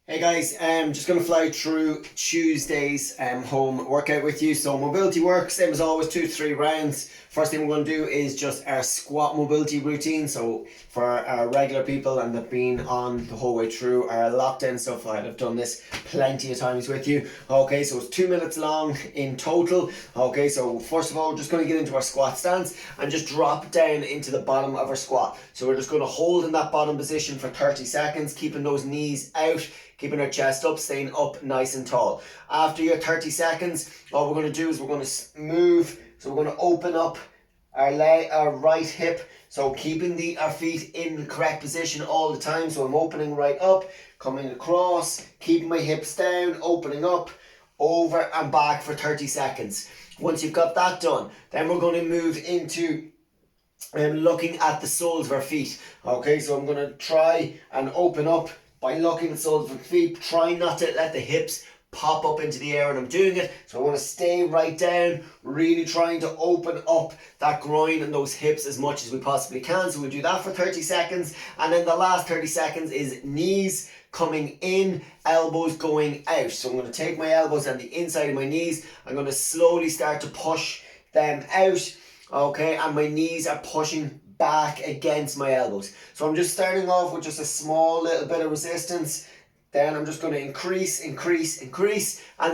Hey guys, just going to fly through Tuesday's home workout with you. So mobility work, same as always, 2 to 3 rounds. First thing we're going to do is just our squat mobility routine. So for our regular people and that been on the whole way through our lockdown stuff, I've done this plenty of times with you. Okay, so it's 2 minutes long in total. Okay, so first of all, we're just going to get into our squat stance and just drop down into the bottom of our squat. So we're just going to hold in that bottom position for 30 seconds, keeping those knees out, keeping our chest up, staying up nice and tall. After your 30 seconds, all we're going to do is we're going to move. So we're going to open up our right hip. So keeping our feet in the correct position all the time. So I'm opening right up, coming across, keeping my hips down, opening up, over and back for 30 seconds. Once you've got that done, then we're going to move into looking at the soles of our feet. Okay, so I'm going to try and open up by looking at the soles of the feet. Try not to let the hips pop up into the air when I'm doing it. So I want to stay right down, really trying to open up that groin and those hips as much as we possibly can. So we'll do that for 30 seconds. And then the last 30 seconds is knees coming in, elbows going out. So I'm going to take my elbows on the inside of my knees. I'm going to slowly start to push them out. Okay, and my knees are pushing back against my elbows. So I'm just starting off with just a small little bit of resistance. Then I'm just going to increase, and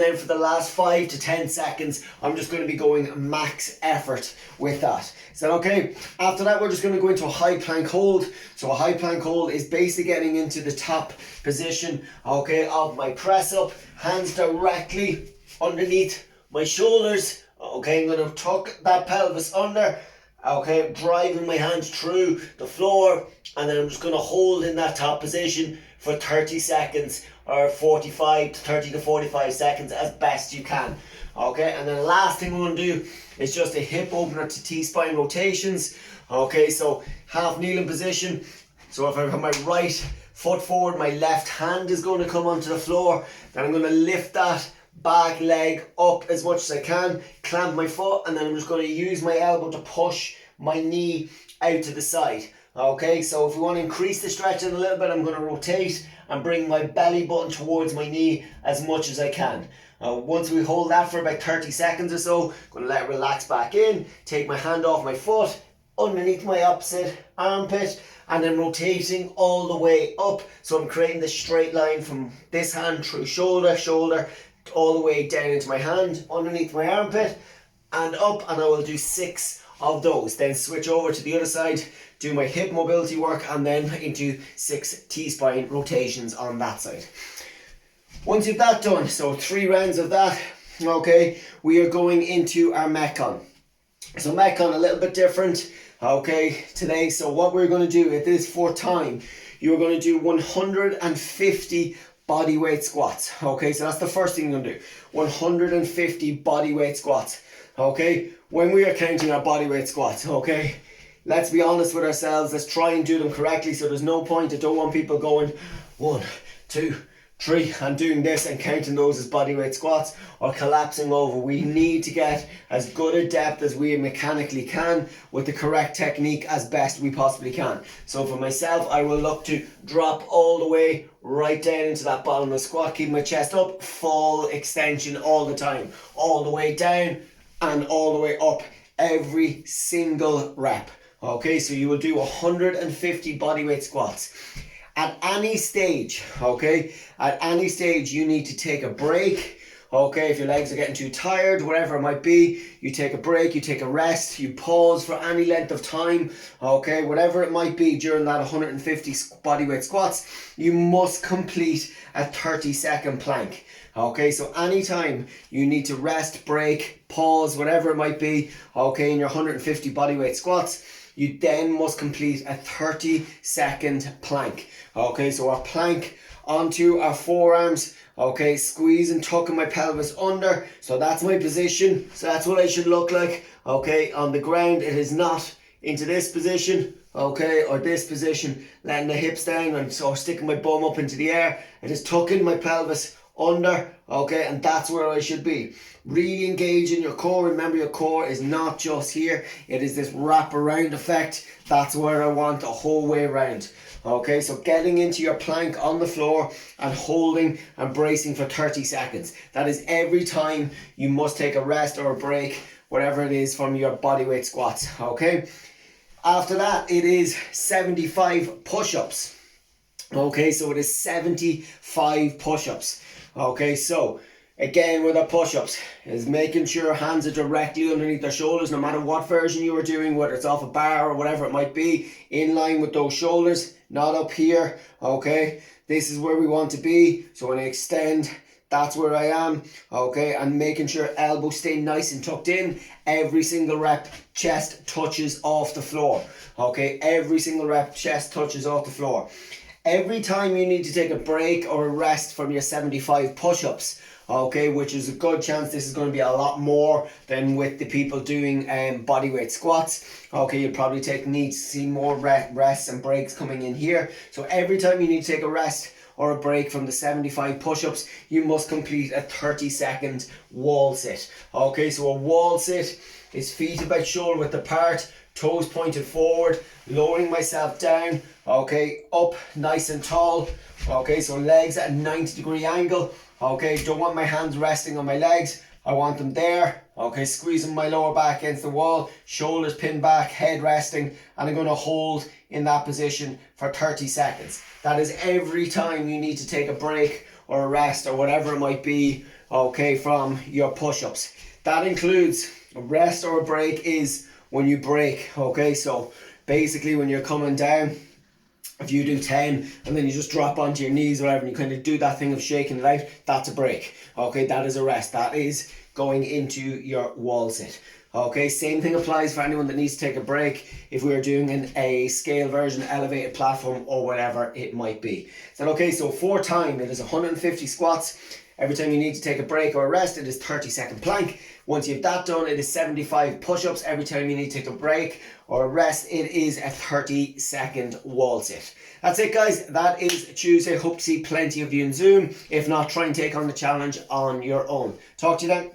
then for the last 5 to 10 seconds, I'm just going to be going max effort with that. Is that okay? After that, we're just going to go into a high plank hold. So a high plank hold is basically getting into the top position, okay, of my press up, hands directly underneath my shoulders. Okay, I'm going to tuck that pelvis under. Okay, driving my hands through the floor, and then I'm just going to hold in that top position for 30 seconds or 45 to 30 to 45 seconds as best you can. Okay, and then the last thing we're going to do is just a hip opener to T-spine rotations. Okay, so half kneeling position. So if I have my right foot forward, my left hand is going to come onto the floor. Then I'm going to lift that back leg up as much as I can, clamp my foot, and then I'm just going to use my elbow to push my knee out to the side. Okay, so if we want to increase the stretching a little bit, I'm going to rotate and bring my belly button towards my knee as much as I can. Once we hold that for about 30 seconds or so, I'm going to let it relax back in, take my hand off my foot, underneath my opposite armpit, and then rotating all the way up. So I'm creating this straight line from this hand through shoulder, all the way down into my hand, underneath my armpit, and up, and I will do 6 of those. Then switch over to the other side, do my hip mobility work, and then into 6 T-spine rotations on that side. Once you've that done, so 3 rounds of that, okay, we are going into our Metcon. So Metcon a little bit different, okay, today. So what we're going to do at this 4th time, you're going to do 150 body weight squats. Okay, so that's the first thing you're going to do. 150 body weight squats. Okay, when we are counting our body weight squats, okay, let's be honest with ourselves. Let's try and do them correctly. So there's no point. I don't want people going 1, 2, 3 and doing this and counting those as bodyweight squats or collapsing over. We need to get as good a depth as we mechanically can with the correct technique as best we possibly can. So for myself, I will look to drop all the way right down into that bottom of the squat, keep my chest up, full extension all the time, all the way down and all the way up every single rep. Okay, so you will do 150 bodyweight squats. At any stage, okay, at any stage you need to take a break, okay, if your legs are getting too tired, whatever it might be, you take a break, you take a rest, you pause for any length of time, okay, whatever it might be during that 150 bodyweight squats, you must complete a 30-second plank. Okay, so anytime you need to rest, break, pause, whatever it might be, okay, in your 150 bodyweight squats, you then must complete a 30-second plank. Okay, so our plank onto our forearms. Okay, squeeze and tucking my pelvis under. So that's my position. So that's what I should look like. Okay, on the ground, it is not into this position. Okay, or this position, letting the hips down and so sticking my bum up into the air. It is tucking my pelvis under, okay, and that's where I should be. Really engage in your core. Remember, your core is not just here, it is this wrap around effect. That's where I want the whole way around. Okay, so getting into your plank on the floor and holding and bracing for 30 seconds. That is every time you must take a rest or a break, whatever it is, from your bodyweight squats. Okay, after that it is 75 push-ups. Okay, so it is 75 push-ups. Okay, so again with our push-ups is making sure hands are directly underneath their shoulders, no matter what version you are doing, whether it's off a bar or whatever it might be, in line with those shoulders, not up here. Okay, this is where we want to be. So when I extend, that's where I am. Okay, and making sure elbows stay nice and tucked in. Every single rep, chest touches off the floor. Okay, every single rep, chest touches off the floor. Every time you need to take a break or a rest from your 75 push-ups, okay, which is a good chance this is going to be a lot more than with the people doing bodyweight squats. Okay, you'll probably need to see more rests and breaks coming in here. So every time you need to take a rest or a break from the 75 push-ups, you must complete a 30-second wall sit. Okay, so a wall sit is feet about shoulder width apart, toes pointed forward, lowering myself down, okay, up nice and tall. Okay, so legs at a 90-degree angle. Okay, don't want my hands resting on my legs, I want them there. Okay, squeezing my lower back against the wall, shoulders pinned back, head resting, and I'm going to hold in that position for 30 seconds. That is every time you need to take a break or a rest or whatever it might be, okay, from your push-ups. That includes a rest or a break is when you break. Okay, so basically when you're coming down, if you do 10 and then you just drop onto your knees or whatever, and you kind of do that thing of shaking it out, that's a break. Okay, that is a rest. That is going into your wall sit. Okay, same thing applies for anyone that needs to take a break if we are doing a scale version, elevated platform, or whatever it might be. So okay, so for time it is 150 squats. Every time you need to take a break or a rest, it is 30-second plank. Once you've that done, it is 75 push-ups. Every time you need to take a break or a rest, it is a 30-second wall sit. That's it, guys. That is Tuesday. Hope to see plenty of you in Zoom. If not, try and take on the challenge on your own. Talk to you then.